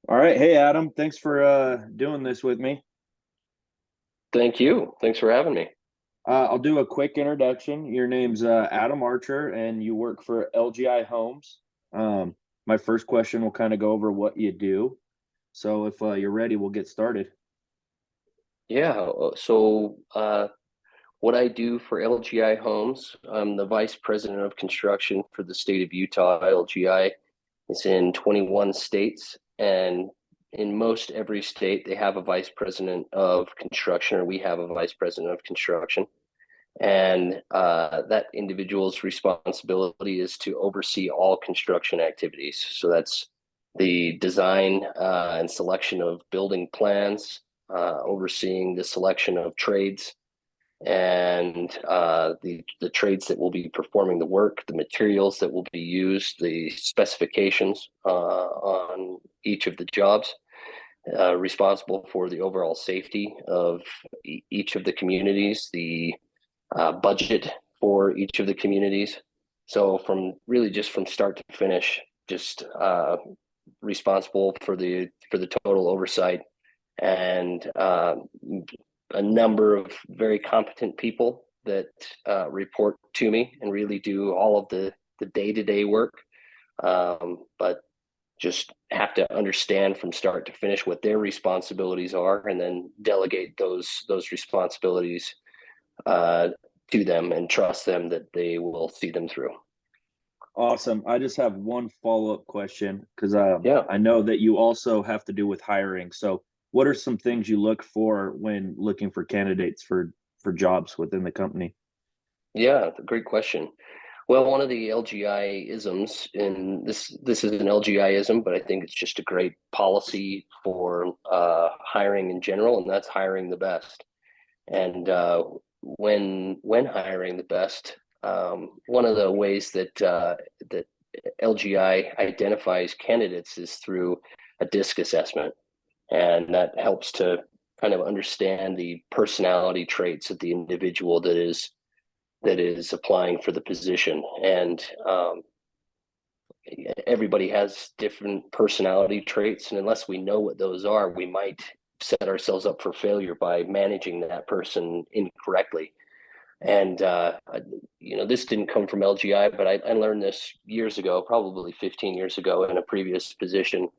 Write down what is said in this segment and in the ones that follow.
All right. Hey, Adam. Thanks for doing this with me. Thank you. Thanks for having me. I'll do a quick introduction. Your name's Adam Archer, and you work for LGI Homes. Um, my first question will kind of go over what you do. So if you're ready, we'll get started. So what I do for LGI Homes, I'm the Vice President of Construction for the state of Utah. LGI is in 21 states, and in most every state, they have a Vice President of Construction, or we have a Vice President of Construction. And that individual's responsibility is to oversee all construction activities. So that's the design and selection of building plans, overseeing the selection of trades and the trades that will be performing the work, the materials that will be used, the specifications on each of the jobs. Responsible for the overall safety of each of the communities, the budget for each of the communities. So from really just from start to finish, just responsible for the total oversight and a number of very competent people that report to me and really do all of the day-to-day work. But just have to understand from start to finish what their responsibilities are, and then delegate those responsibilities uh, to them and trust them that they will see them through. Awesome. I just have one follow-up question because Yeah, I know that you also have to do with hiring. So what are some things you look for when looking for candidates for jobs within the company? yeah, great question. Well, one of the LGI isms, and this is an LGI ism, but I think it's just a great policy for hiring in general, and that's hiring the best. And when hiring the best, one of the ways that LGI identifies candidates is through a DISC assessment, and that helps to kind of understand the personality traits of the individual that is applying for the position. And everybody has different personality traits, and unless we know what those are, we might set ourselves up for failure by managing that person incorrectly. And this didn't come from LGI, but I learned this years ago, probably 15 years ago, in a previous position.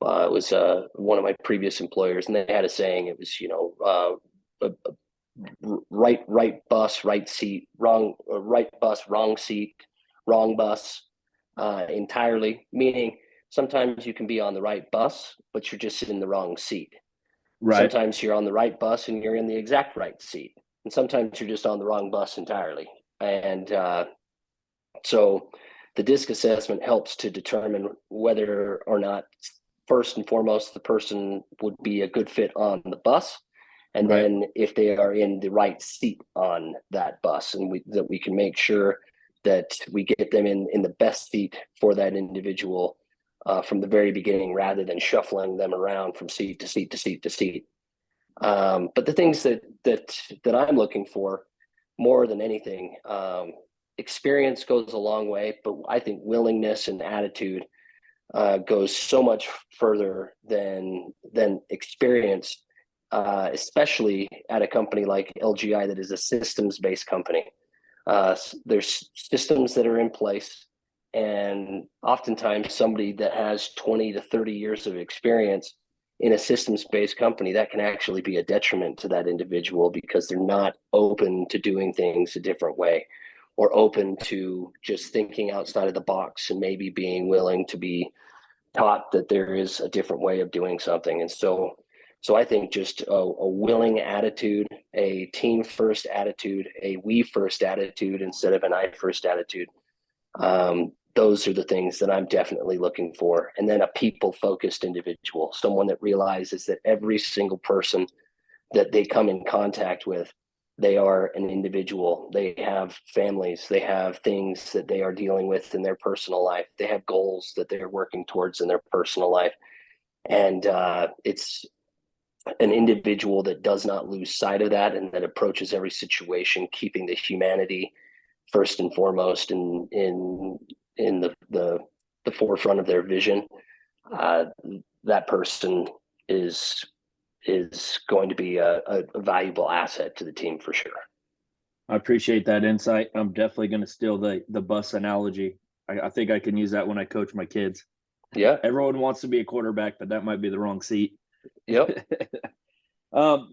It was one of my previous employers, and they had a saying. It was, right bus, right seat, wrong right bus, wrong seat, wrong bus, entirely. Meaning, sometimes you can be on the right bus, but you're just in the wrong seat. Right. Sometimes you're on the right bus and you're in the exact right seat, and sometimes you're just on the wrong bus entirely. And so the DISC assessment helps to determine whether or not, first and foremost, the person would be a good fit on the bus, and Right. then if they are in the right seat on that bus, and that we can make sure that we get them in the best seat for that individual from the very beginning, rather than shuffling them around from seat to seat to seat to seat. But the things that I'm looking for more than anything, experience goes a long way, but I think willingness and attitude goes so much further than experience, especially at a company like LGI that is a systems based company. There's systems that are in place, and oftentimes somebody that has 20 to 30 years of experience in a systems based company, that can actually be a detriment to that individual because they're not open to doing things a different way, or open to just thinking outside of the box and maybe being willing to be taught that there is a different way of doing something. And so I think just a willing attitude, a team first attitude, a we first attitude instead of an I first attitude. Those are the things that I'm definitely looking for. And then a people focused individual, someone that realizes that every single person that they come in contact with, they are an individual. They have families, they have things that they are dealing with in their personal life, they have goals that they're working towards in their personal life. And it's an individual that does not lose sight of that, and that approaches every situation keeping the humanity first and foremost in the forefront of their vision. uh, that person is going to be a valuable asset to the team for sure. I appreciate that insight. I'm definitely going to steal the bus analogy. I think I can use that when I coach my kids. Yeah. Everyone wants to be a quarterback, but that might be the wrong seat. Yep.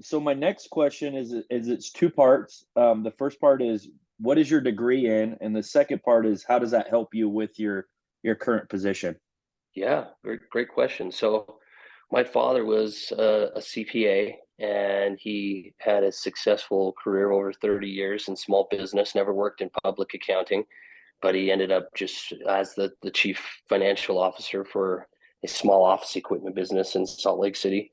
So my next question is it's two parts. The first part is what is your degree in, and the second part is how does that help you with your current position? Yeah. Great question. So, my father was a CPA, and he had a successful career over 30 years in small business. Never worked in public accounting, but he ended up just as the chief financial officer for a small office equipment business in Salt Lake City.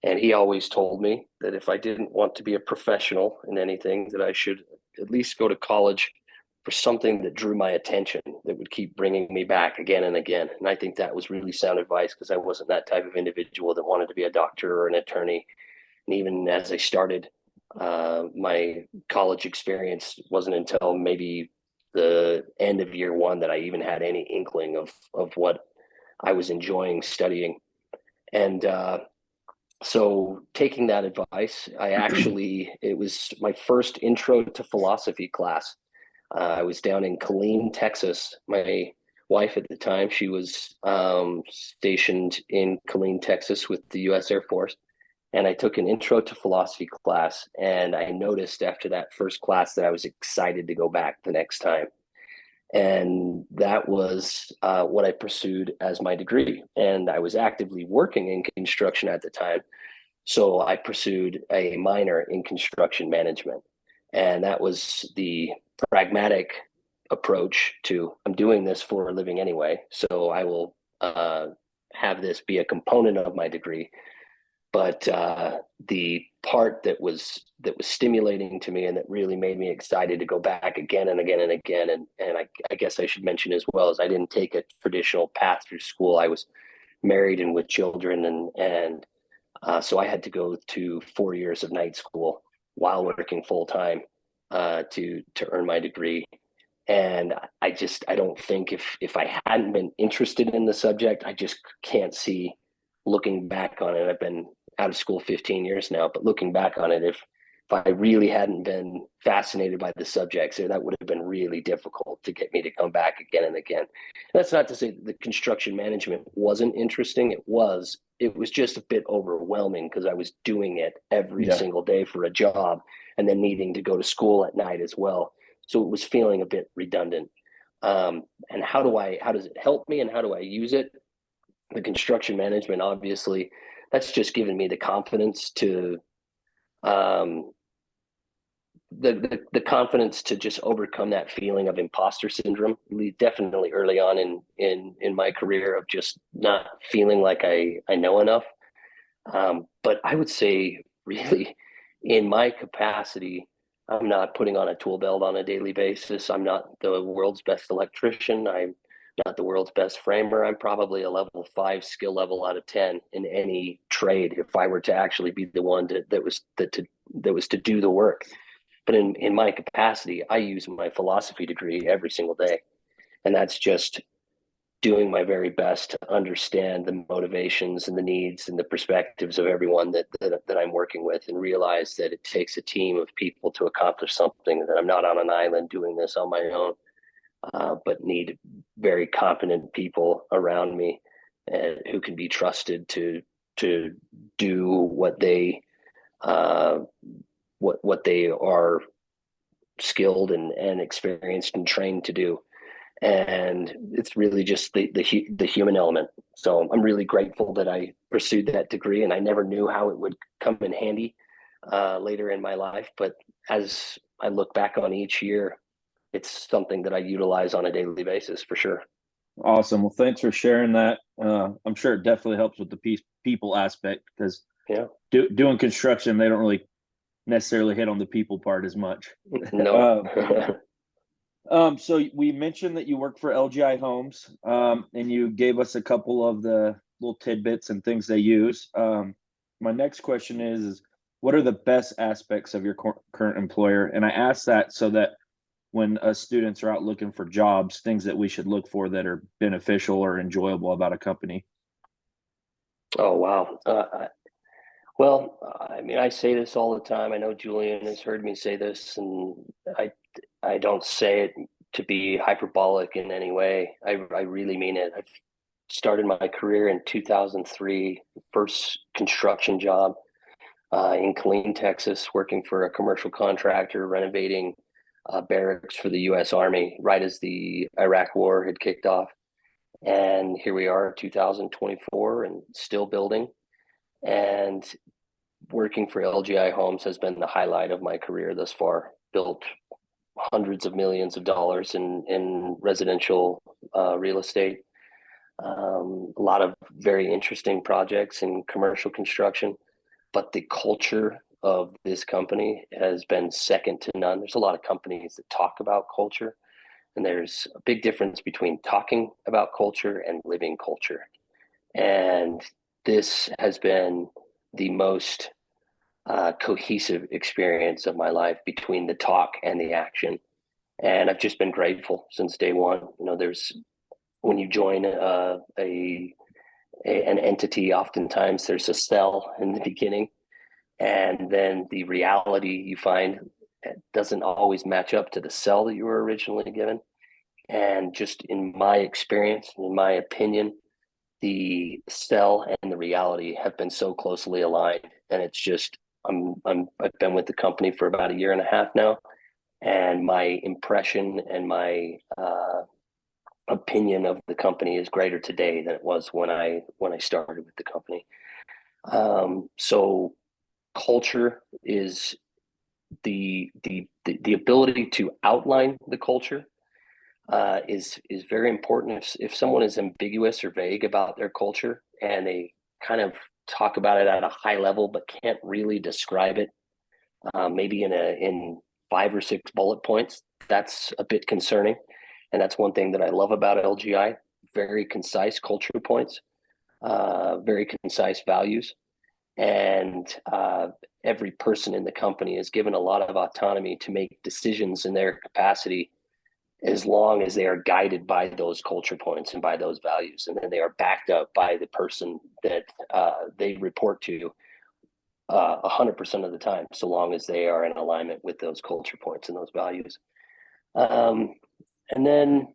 And he always told me that if I didn't want to be a professional in anything, that I should at least go to college for something that drew my attention, that would keep bringing me back again and again. And I think that was really sound advice, because I wasn't that type of individual that wanted to be a doctor or an attorney. And even as I started my college experience, wasn't until maybe the end of year one that I even had any inkling of what I was enjoying studying. And so taking that advice, it was my first intro to philosophy class. I was down in Killeen, Texas. My wife at the time, she was stationed in Killeen, Texas with the U.S. Air Force. And I took an intro to philosophy class. And I noticed after that first class that I was excited to go back the next time. And that was what I pursued as my degree. And I was actively working in construction at the time. So I pursued a minor in construction management. And that was the pragmatic approach to I'm doing this for a living anyway. So I will have this be a component of my degree. But the part that was stimulating to me and that really made me excited to go back again and again and again, and I guess I should mention as well, is I didn't take a traditional path through school. I was married and with children, and so I had to go to 4 years of night school while working full time to earn my degree. And I don't think if I hadn't been interested in the subject, I just can't see, looking back on it. I've been out of school 15 years now, but looking back on it, if I really hadn't been fascinated by the subjects, that would have been really difficult to get me to come back again and again. That's not to say that the construction management wasn't interesting. It was just a bit overwhelming because I was doing it every Yeah. single day for a job, and then needing to go to school at night as well. So it was feeling a bit redundant. And how does it help me, and how do I use it? The construction management, obviously, that's just given me the confidence to um, the confidence to just overcome that feeling of imposter syndrome. Definitely early on in my career, of just not feeling like I know enough. But I would say, really, in my capacity, I'm not putting on a tool belt on a daily basis. I'm not the world's best electrician. I'm not the world's best framer. I'm probably a level 5 skill level out of 10 in any trade if I were to actually be the one that was to do the work. But in my capacity, I use my philosophy degree every single day. And that's just doing my very best to understand the motivations and the needs and the perspectives of everyone that I'm working with, and realize that it takes a team of people to accomplish something, that I'm not on an island doing this on my own, but need very competent people around me, and who can be trusted to do uh, what they are skilled and experienced and trained to do. And it's really just the human element. So I'm really grateful that I pursued that degree, and I never knew how it would come in handy later in my life. But as I look back on each year, it's something that I utilize on a daily basis for sure. Awesome. Well, thanks for sharing that. I'm sure it definitely helps with the people aspect because Yeah. doing construction, they don't really necessarily hit on the people part as much. No. So we mentioned that you work for LGI Homes, and you gave us a couple of the little tidbits and things they use. My next question is what are the best aspects of your current employer? And I ask that so that when students are out looking for jobs, things that we should look for that are beneficial or enjoyable about a company. Oh, wow. Well, I mean, I say this all the time. I know Julian has heard me say this, and I I don't say it to be hyperbolic in any way. I really mean it. I've started my career in 2003, first construction job in Killeen, Texas, working for a commercial contractor renovating barracks for the U.S. Army right as the Iraq War had kicked off. And here we are, 2024, and still building. And working for LGI Homes has been the highlight of my career thus far. Built hundreds of millions of dollars in residential real estate. A lot of very interesting projects in commercial construction, but the culture of this company has been second to none. There's a lot of companies that talk about culture, and there's a big difference between talking about culture and living culture. And this has been the most cohesive experience of my life between the talk and the action. And I've just been grateful since day one. You know, there's when you join an entity, oftentimes there's a sell in the beginning, and then the reality you find doesn't always match up to the sell that you were originally given. And just in my experience, in my opinion, the sell and the reality have been so closely aligned, and it's just I've been with the company for about a year and a half now, and my impression and my opinion of the company is greater today than it was when I started with the company. So culture is the ability to outline the culture is very important. If someone is ambiguous or vague about their culture and they kind of talk about it at a high level but can't really describe it, maybe in 5 or 6 bullet points, that's a bit concerning. And that's one thing that I love about LGI: very concise culture points, very concise values, and every person in the company is given a lot of autonomy to make decisions in their capacity as long as they are guided by those culture points and by those values, and then they are backed up by the person that they report to 100% of the time, so long as they are in alignment with those culture points and those values. And then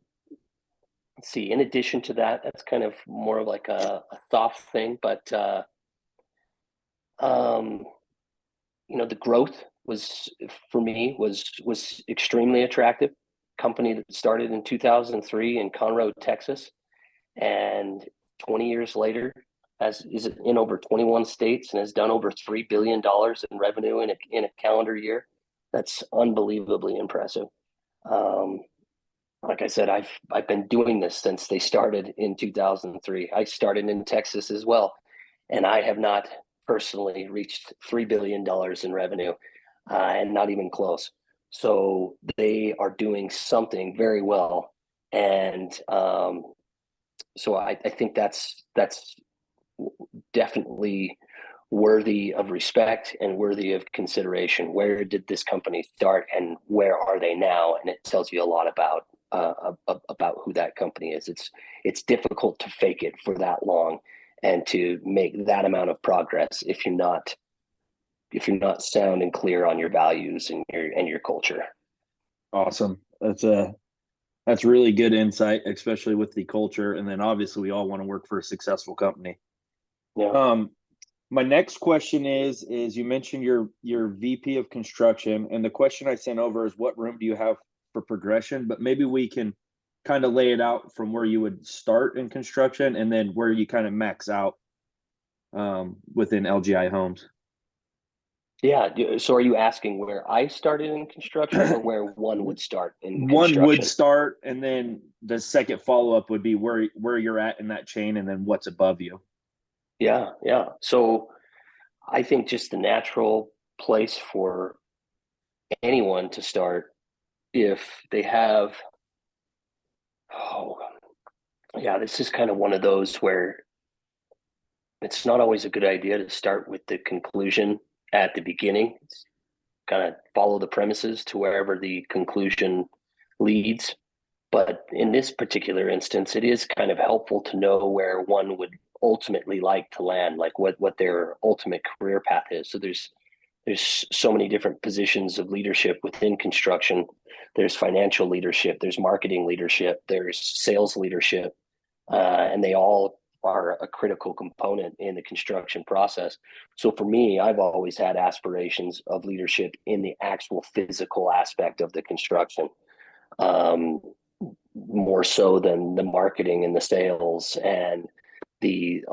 let's see, in addition to that, that's kind of more of like a soft thing, but um, you know, the growth was for me was extremely attractive. Company that started in 2003 in Conroe, Texas, and 20 years later has is in over 21 states and has done over $3 billion in revenue in a calendar year. That's unbelievably impressive. Um, like I said, I've been doing this since they started in 2003. I started in Texas as well, and I have not personally reached $3 billion in revenue, and not even close. So they are doing something very well, and so I think that's definitely worthy of respect and worthy of consideration. Where did this company start, and where are they now? And it tells you a lot about who that company is. It's difficult to fake it for that long and to make that amount of progress if you're not sound and clear on your values and your culture. Awesome. That's really good insight, especially with the culture. And then obviously we all want to work for a successful company. Yeah. My next question is you mentioned your VP of construction, and the question I sent over is what room do you have for progression? But maybe we can kind of lay it out from where you would start in construction and then where you kind of max out within LGI Homes. Yeah. So are you asking where I started in construction or where one would start in One would construction? start, and then the second follow up would be where you're at in that chain, and then what's above you. Yeah. Yeah. So I think just the natural place for anyone to start, if they have, oh, yeah, this is kind of one of those where it's not always a good idea to start with the conclusion at the beginning. It's kind of follow the premises to wherever the conclusion leads. But in this particular instance, it is kind of helpful to know where one ultimately like to land, like what their ultimate career path is. So there's so many different positions of leadership within construction. There's financial leadership, there's marketing leadership, there's sales leadership, and they all are a critical component in the construction process. So for me, I've always had aspirations of leadership in the actual physical aspect of the construction, um, more so than the marketing and the sales and the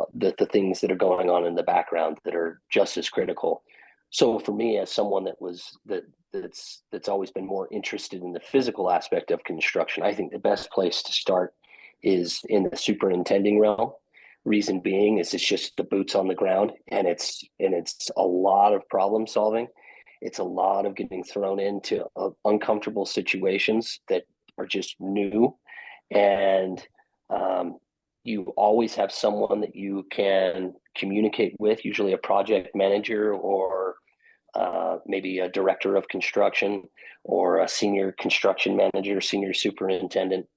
things that are going on in the background that are just as critical. So for me, as someone that's always been more interested in the physical aspect of construction, I think the best place to start is in the superintending realm. Reason being is it's just the boots on the ground, and it's a lot of problem solving. It's a lot of getting thrown into uncomfortable situations that are just new, and you always have someone that you can communicate with, usually a project manager or maybe a director of construction or a senior construction manager, senior superintendent.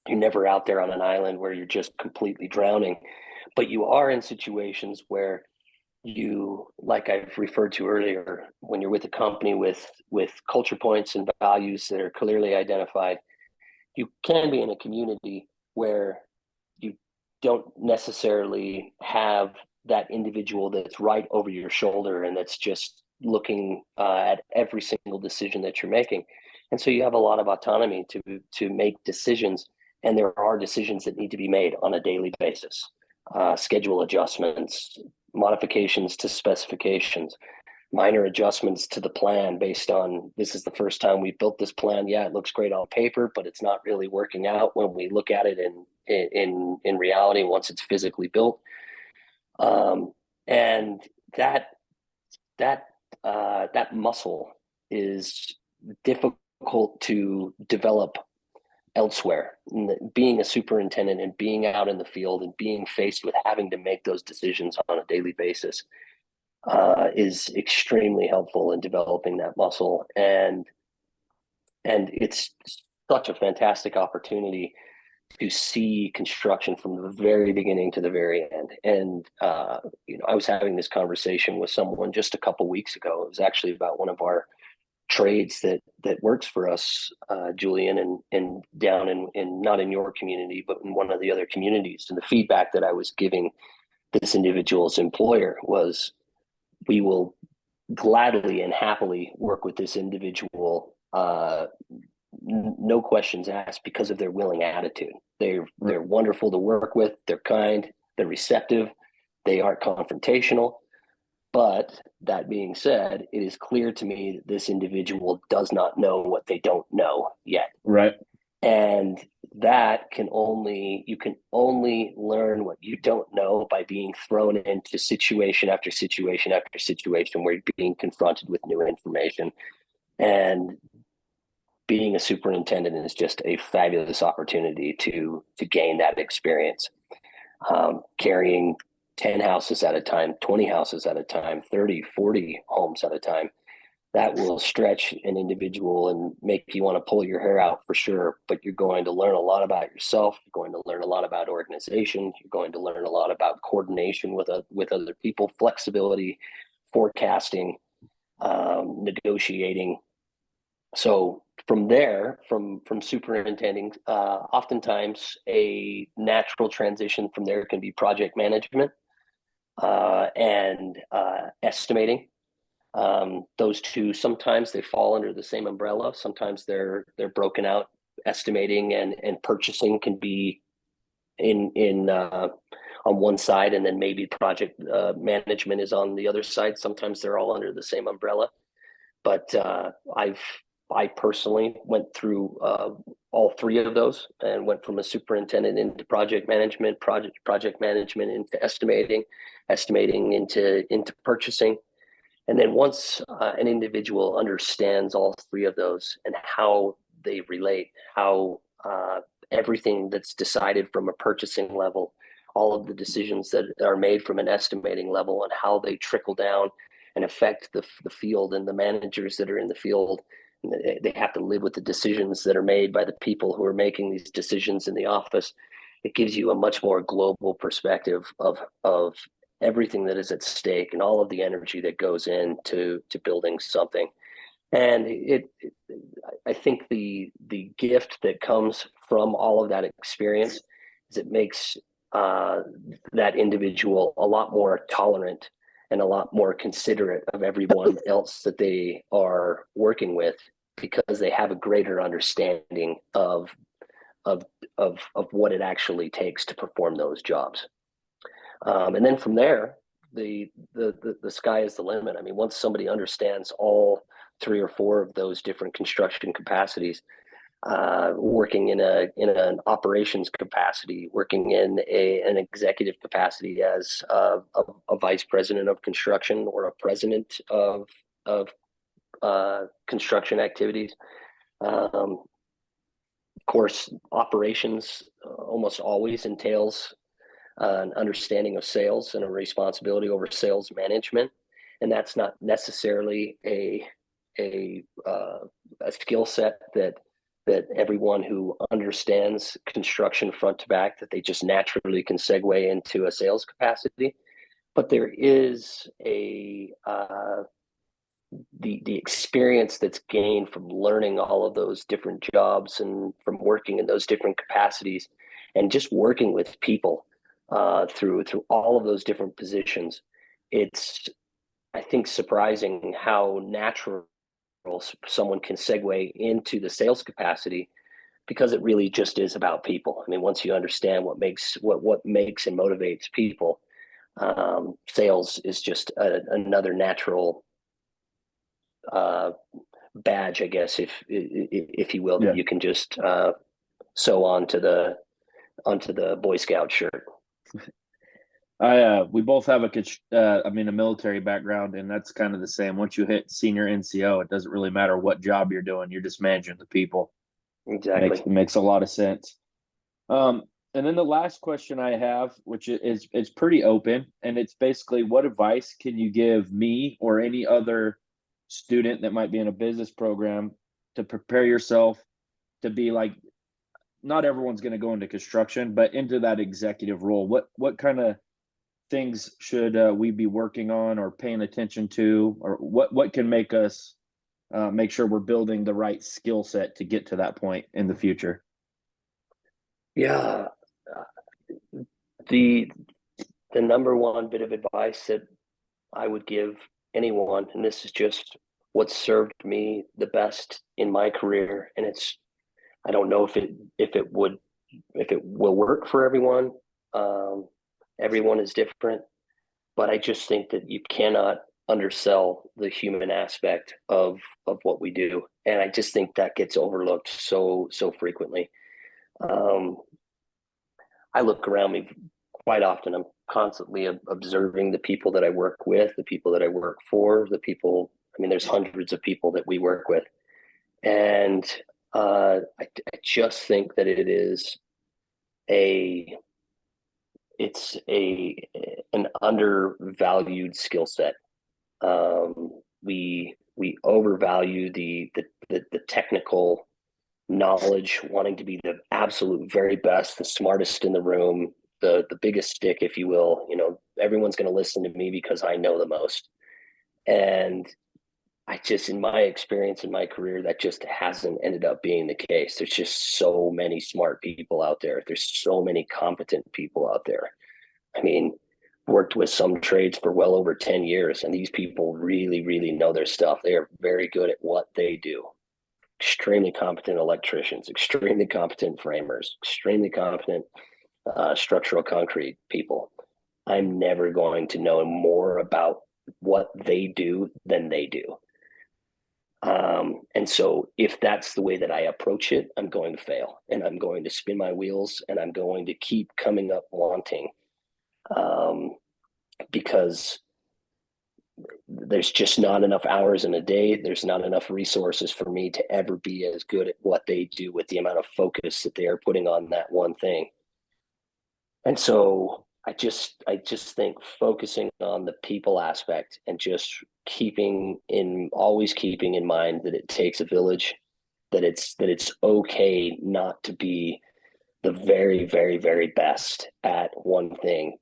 You're never out there on an island where you're just completely drowning, but you are in situations where you, like I've referred to earlier, when you're with a company with culture points and values that are clearly identified, you can be in a community where you don't necessarily have that individual that's right over your shoulder and that's just looking at every single decision that you're making. And so you have a lot of autonomy to make decisions, and there are decisions that need to be made on a daily basis. Schedule adjustments, modifications to specifications, minor adjustments to the plan based on, this is the first time we built this plan. Yeah, it looks great on paper, but it's not really working out when we look at it in reality once it's physically built. And that muscle is difficult to develop elsewhere. Being a superintendent and being out in the field and being faced with having to make those decisions on a daily basis is extremely helpful in developing that muscle, and it's such a fantastic opportunity to see construction from the very beginning to the very end. And I was having this conversation with someone just a couple weeks ago. It was actually about one of our trades that works for us, Julian, and down in not in your community, but in one of the other communities. And the feedback that I was giving this individual's employer was, we will gladly and happily work with this individual, no questions asked, because of their willing attitude. They're wonderful to work with. They're kind. They're receptive. They aren't confrontational. But that being said, it is clear to me that this individual does not know what they don't know yet. Right. And you can only learn what you don't know by being thrown into situation after situation after situation where you're being confronted with new information. And being a superintendent is just a fabulous opportunity to gain that experience. Carrying 10 houses at a time, 20 houses at a time, 30, 40 homes at a time, that will stretch an individual and make you want to pull your hair out for sure. But you're going to learn a lot about yourself. You're going to learn a lot about organization. You're going to learn a lot about coordination with other people, flexibility, forecasting, negotiating. So from there, from superintending, oftentimes a natural transition from there can be project management and estimating. Those two, sometimes they fall under the same umbrella. Sometimes they're broken out. Estimating and purchasing can be in on one side, and then maybe project management is on the other side. Sometimes they're all under the same umbrella. But I personally went through all three of those and went from a superintendent into project management into estimating into purchasing. And then once an individual understands all three of those and how they relate, how everything that's decided from a purchasing level, all of the decisions that are made from an estimating level, and how they trickle down and affect the field and the managers that are in the field. They have to live with the decisions that are made by the people who are making these decisions in the office. it gives you a much more global perspective of everything that is at stake and all of the energy that goes into building something. And I think the gift that comes from all of that experience is it makes that individual a lot more tolerant and a lot more considerate of everyone else that they are working with, because they have a greater understanding of of what it actually takes to perform those jobs. And then from there, the sky is the limit. I mean, once somebody understands all three or four of those different construction capacities, working in an operations capacity, working in an executive capacity as a vice president of construction or a president of construction activities. Of course, operations almost always entails an understanding of sales and a responsibility over sales management, and that's not necessarily a skill set that everyone who understands construction front to back, that they just naturally can segue into a sales capacity. But there is the experience that's gained from learning all of those different jobs and from working in those different capacities and just working with people through all of those different positions. It's, I think, surprising how natural someone can segue into the sales capacity, because it really just is about people. I mean, once you understand what makes and motivates people, sales is just another natural badge, I guess, if you will, that you can just sew onto the Boy Scout shirt. We both have a military background, and that's kind of the same. Once you hit senior NCO, it doesn't really matter what job you're doing. You're just managing the people. Exactly. Makes a lot of sense. And then the last question I have, which is pretty open, and it's basically, what advice can you give me or any other student that might be in a business program to prepare yourself to be like, not everyone's going to go into construction, but into that executive role? What kind of things should we be working on or paying attention to, or what can make us make sure we're building the right skill set to get to that point in the future? Yeah, the number one bit of advice that I would give anyone, and this is just what served me the best in my career, and I don't know if it will work for everyone. Everyone is different, but I just think that you cannot undersell the human aspect of what we do, and I just think that gets overlooked so frequently. I look around me quite often. I'm constantly observing the people that I work with, the people that I work for, the people. I mean, there's hundreds of people that we work with, and I just think that it's an undervalued skill set. We overvalue the technical knowledge, wanting to be the absolute very best, the smartest in the room, the biggest stick, if you will. You know, everyone's going to listen to me because I know the most. And I just, in my experience in my career, that just hasn't ended up being the case. There's just so many smart people out there. There's so many competent people out there. I mean, worked with some trades for well over 10 years, and these people really, really know their stuff. They are very good at what they do. Extremely competent electricians, extremely competent framers, extremely competent structural concrete people. I'm never going to know more about what they do than they do. And so if that's the way that I approach it, I'm going to fail, and I'm going to spin my wheels, and I'm going to keep coming up wanting, because there's just not enough hours in a day. There's not enough resources for me to ever be as good at what they do with the amount of focus that they are putting on that one thing. And so I just think focusing on the people aspect and just always keeping in mind that it takes a village, that it's okay not to be the very, very, very best at one thing,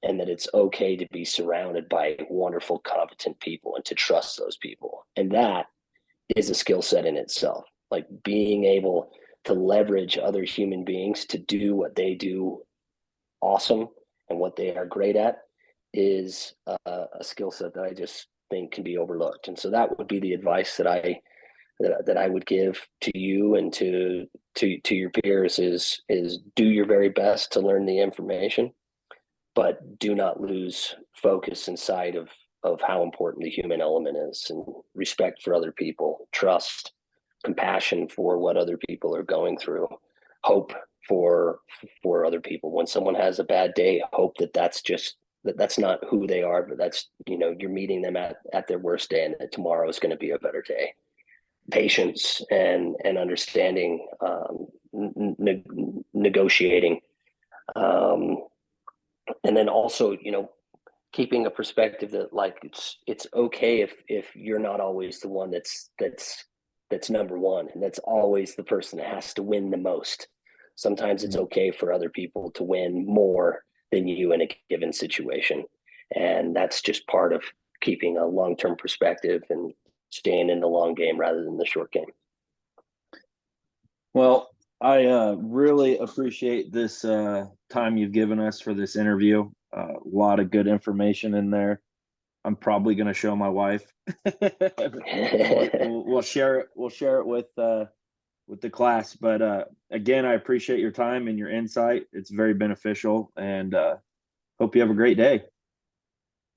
and that it's okay to be surrounded by wonderful, competent people and to trust those people. And that is a skill set in itself. Like being able to leverage other human beings to do what they do awesome and what they are great at is a skill set that I just think can be overlooked. And so that would be the advice that I would give to you and to your peers is do your very best to learn the information, but do not lose focus and sight of how important the human element is, and respect for other people, trust, compassion for what other people are going through, hope for other people. When someone has a bad day, hope that that's not who they are, but that's, you're meeting them at their worst day, and that tomorrow is going to be a better day. Patience and understanding, negotiating, and then also, keeping a perspective that like it's okay if you're not always the one that's number one, and that's always the person that has to win the most. Sometimes it's okay for other people to win more than you in a given situation, and that's just part of keeping a long-term perspective and staying in the long game rather than the short game. Well, I really appreciate this time you've given us for this interview. A lot of good information in there. I'm probably going to show my wife. We'll share it. We'll share it with the class. But again, I appreciate your time and your insight. It's very beneficial, and hope you have a great day.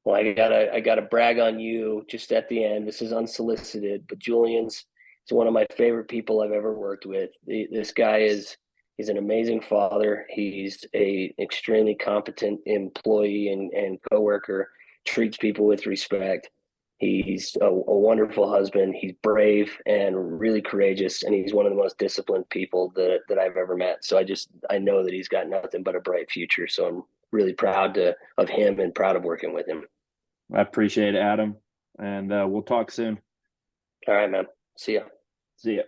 Well, I gotta brag on you just at the end. This is unsolicited, but Julian's one of my favorite people I've ever worked with. This guy he's an amazing father. He's a extremely competent employee and coworker. Treats people with respect. He's a wonderful husband. He's brave and really courageous, and he's one of the most disciplined people that I've ever met. So I know that he's got nothing but a bright future. So I'm really proud of him and proud of working with him. I appreciate it, Adam, and we'll talk soon. All right, man. See ya. See ya.